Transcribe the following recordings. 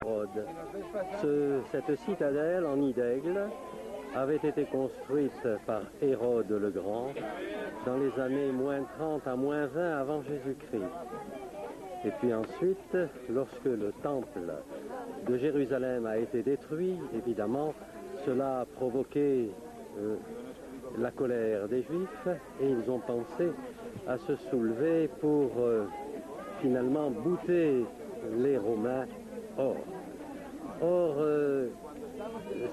Hérode. Cette citadelle en nid d'aigle avait été construite par Hérode le Grand dans les années -30 à -20 avant Jésus-Christ. Et puis ensuite, lorsque le temple de Jérusalem a été détruit, évidemment, cela a provoqué la colère des Juifs et ils ont pensé à se soulever pour finalement bouter les Romains hors. Or,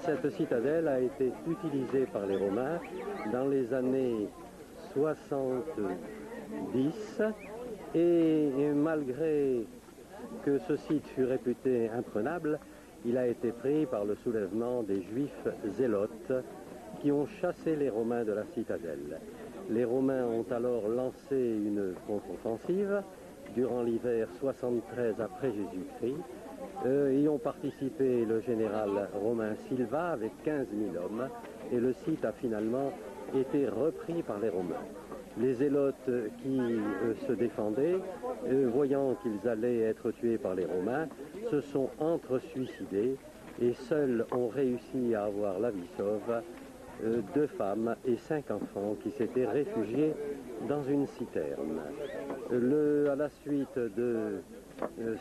cette citadelle a été utilisée par les Romains dans les années 70 et malgré que ce site fut réputé imprenable, il a été pris par le soulèvement des Juifs zélotes qui ont chassé les Romains de la citadelle. Les Romains ont alors lancé une contre-offensive durant l'hiver 73 après Jésus-Christ. Y ont participé le général romain Silva avec 15 000 hommes et le site a finalement été repris par les Romains. Les Zélotes qui se défendaient, voyant qu'ils allaient être tués par les Romains, se sont entre-suicidés et seuls ont réussi à avoir la vie sauve 2 femmes et 5 enfants qui s'étaient réfugiés dans une citerne. À la suite de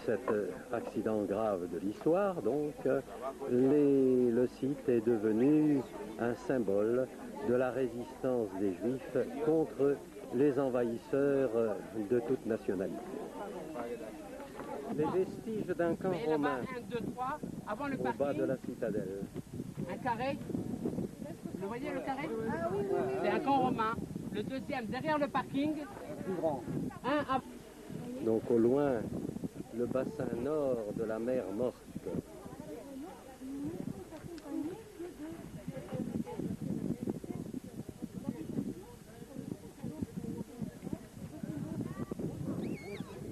cet accident grave de l'histoire, donc, le site est devenu un symbole de la résistance des Juifs contre les envahisseurs de toute nationalité. Les vestiges d'un camp romain 1, 2, 3, avant le au parking, bas de la citadelle. un carré. Vous voyez le carré? Ah oui, oui, oui. C'est un camp romain. Le deuxième derrière le parking. Plus grand. Donc au loin, le bassin nord de la mer Morte.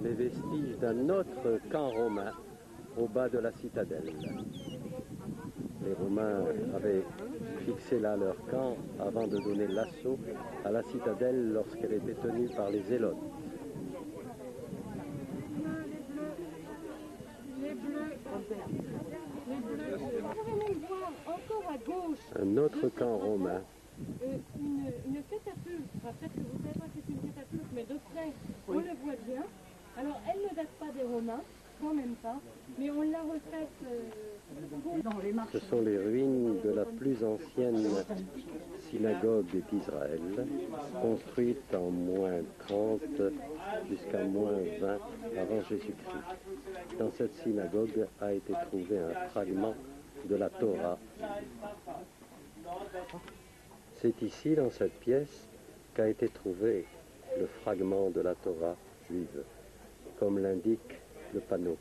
Les vestiges d'un autre camp romain au bas de la citadelle. Les Romains avaient fixé là leur camp avant de donner l'assaut à la citadelle lorsqu'elle était tenue par les Zélotes. Encore à gauche, Un autre camp romain. une catapulte. Enfin, peut-être que vous ne savez pas que c'est une catapulte, mais de près, on le voit bien. Alors, elle ne date pas des Romains, quand même pas, mais on la retraite dans les marches. Ce sont les ruines de la plus ancienne synagogue d'Israël, construite en -30 jusqu'à -20 avant Jésus-Christ. Dans cette synagogue a été trouvé un fragment de la Torah. C'est ici, dans cette pièce, qu'a été trouvé le fragment de la Torah juive, comme l'indique le panneau.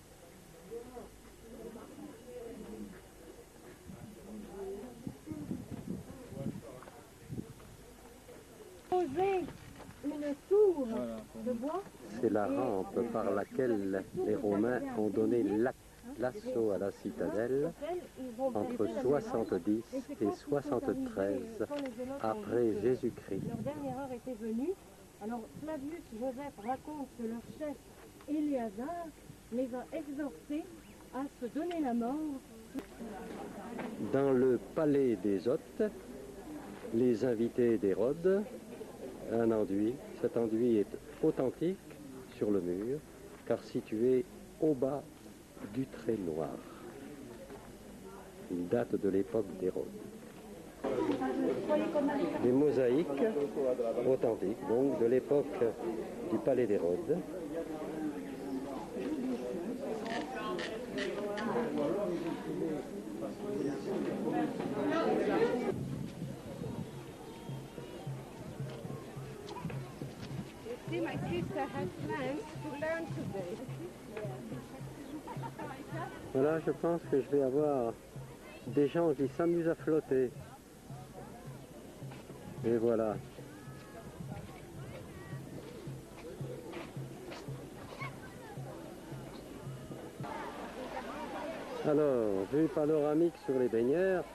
Poser une tour de bois. C'est la rampe par laquelle les Romains ont donné l'assaut à la citadelle entre 70 et 73 après Jésus-Christ. Leur dernière heure était venue. Alors Flavius Joseph raconte que leur chef Éléazar les a exhortés à se donner la mort. Dans le palais des hôtes, les invités d'Hérode, un enduit. Cet enduit est authentique sur le mur, car situé au bas du trait noir. Il date de l'époque d'Hérode. Des mosaïques authentiques, donc de l'époque du palais d'Hérode. See, my sister has plans to learn today. Voilà, je pense que je vais avoir des gens qui s'amusent à flotter. Et voilà. Alors, vue panoramique sur les baigneurs,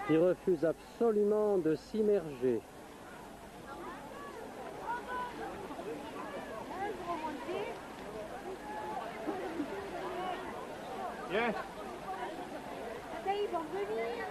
qui refusent absolument de s'immerger. Yeah. Ils vont venir.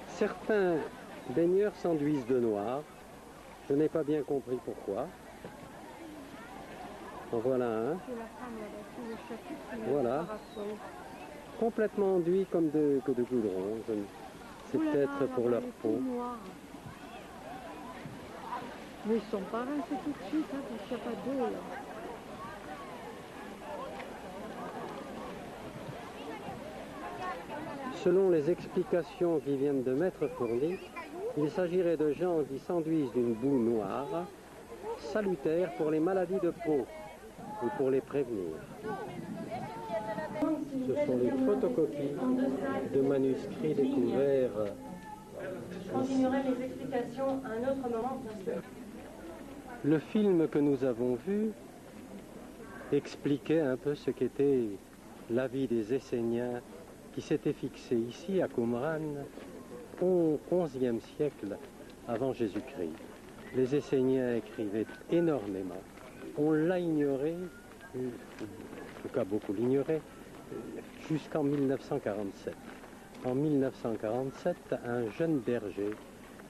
Certains baigneurs s'enduisent de noir. Je n'ai pas bien compris pourquoi. En voilà un. Voilà. Complètement enduit comme de goudron. C'est peut-être pour leur peau. Mais ils sont pas rincés tout de suite, hein, parce qu'il n'y a pas d'eau là. Selon les explications qui viennent de m'être fournies, il s'agirait de gens qui s'enduisent d'une boue noire, salutaire pour les maladies de peau ou pour les prévenir. Ce sont les photocopies de manuscrits découverts. Je continuerai mes explications à un autre moment. Le film que nous avons vu expliquait un peu ce qu'était la vie des Esséniens qui s'étaient fixés ici à Qumran au XIe siècle avant Jésus-Christ. Les Esséniens écrivaient énormément. On l'a ignoré, en tout cas beaucoup l'ignoraient, jusqu'en 1947. En 1947, un jeune berger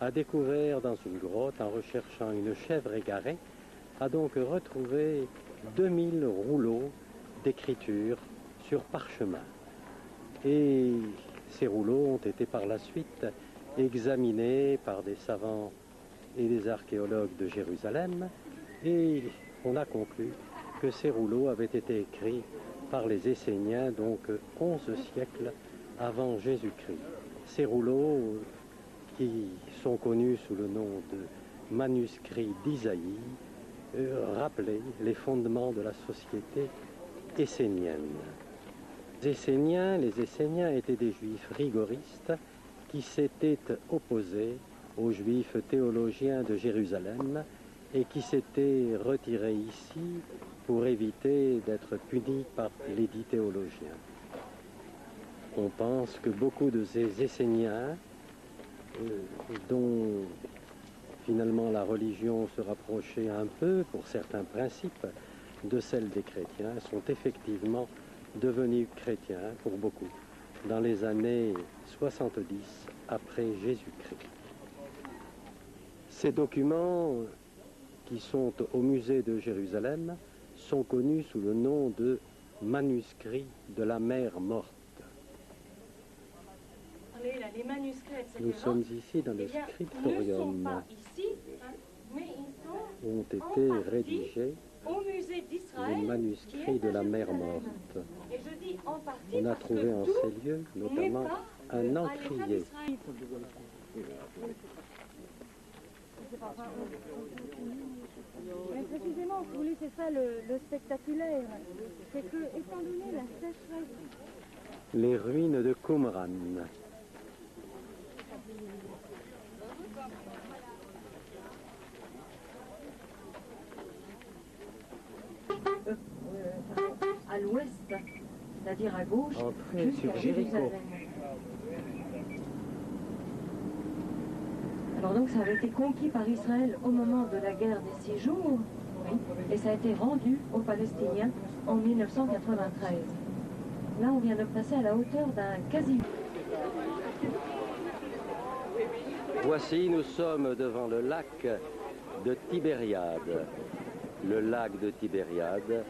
a découvert dans une grotte, en recherchant une chèvre égarée, a donc retrouvé 2000 rouleaux d'écriture sur parchemin. Et ces rouleaux ont été par la suite examinés par des savants et des archéologues de Jérusalem, et on a conclu que ces rouleaux avaient été écrits par les Esséniens, donc 11 siècles avant Jésus-Christ. Ces rouleaux qui sont connus sous le nom de manuscrits d'Isaïe rappelaient les fondements de la société essénienne. Les Esséniens étaient des juifs rigoristes qui s'étaient opposés aux juifs théologiens de Jérusalem et qui s'étaient retirés ici pour éviter d'être punis par l'édit théologien. On pense que beaucoup de ces Esséniens, dont finalement la religion se rapprochait un peu, pour certains principes, de celle des chrétiens, sont effectivement devenus chrétiens pour beaucoup dans les années 70 après Jésus-Christ. Ces documents qui sont au musée de Jérusalem sont connus sous le nom de manuscrits de la mer morte. Les manuscrits, etc. Nous sommes ici dans le scriptorium où ont été rédigés les manuscrits de la mer morte. On a trouvé en ces lieux notamment un encrier. Mais précisément, si vous voulez, c'est ça le spectaculaire. C'est que, étant donné la sécheresse, Les ruines de Qumran. à l'ouest, c'est-à-dire à gauche, Entrée sur jusqu'à Jéricho. Jérusalem. Alors donc ça avait été conquis par Israël au moment de la guerre des 6 jours, oui, et ça a été rendu aux Palestiniens en 1993. Là on vient de passer à la hauteur d'un quasi... Voici, nous sommes devant le lac de Tibériade. Le lac de Tibériade,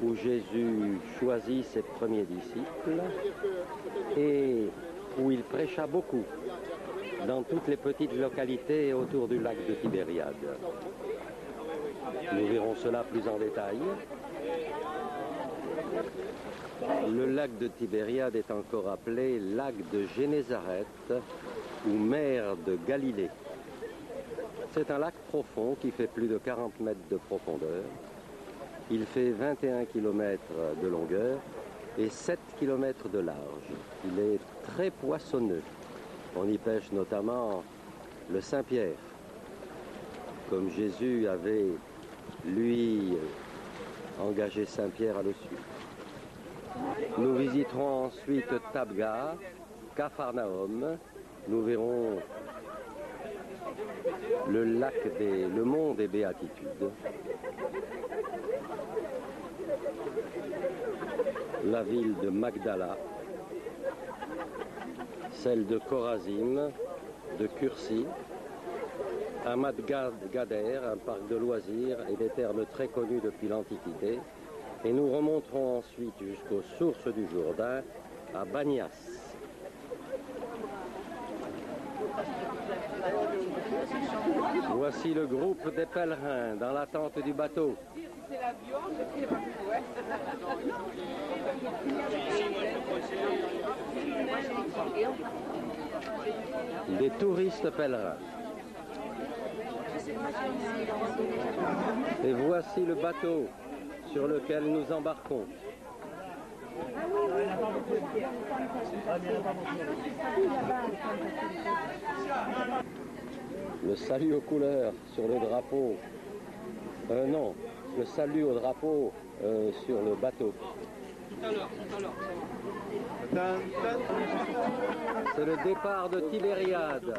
où Jésus choisit ses premiers disciples et où il prêcha beaucoup dans toutes les petites localités autour du lac de Tibériade. Nous verrons cela plus en détail. Le lac de Tibériade est encore appelé lac de Génézareth ou mer de Galilée. C'est un lac profond qui fait plus de 40 mètres de profondeur. Il fait 21 km de longueur et 7 km de large. Il est très poissonneux. On y pêche notamment le Saint-Pierre, comme Jésus avait, lui, engagé Saint-Pierre à le suivre. Nous visiterons ensuite Tabga, Capharnaüm. Nous verrons le mont des Béatitudes. La ville de Magdala, celle de Chorazim, de Cursi, Hamad Gader, un parc de loisirs et des termes très connus depuis l'Antiquité. Et nous remonterons ensuite jusqu'aux sources du Jourdain, à Banias. Voici le groupe des pèlerins dans l'attente du bateau. Des touristes pèlerins. Et voici le bateau sur lequel nous embarquons. Le salut aux couleurs sur le drapeau. Non, le salut au drapeau sur le bateau. C'est le départ de Tibériade.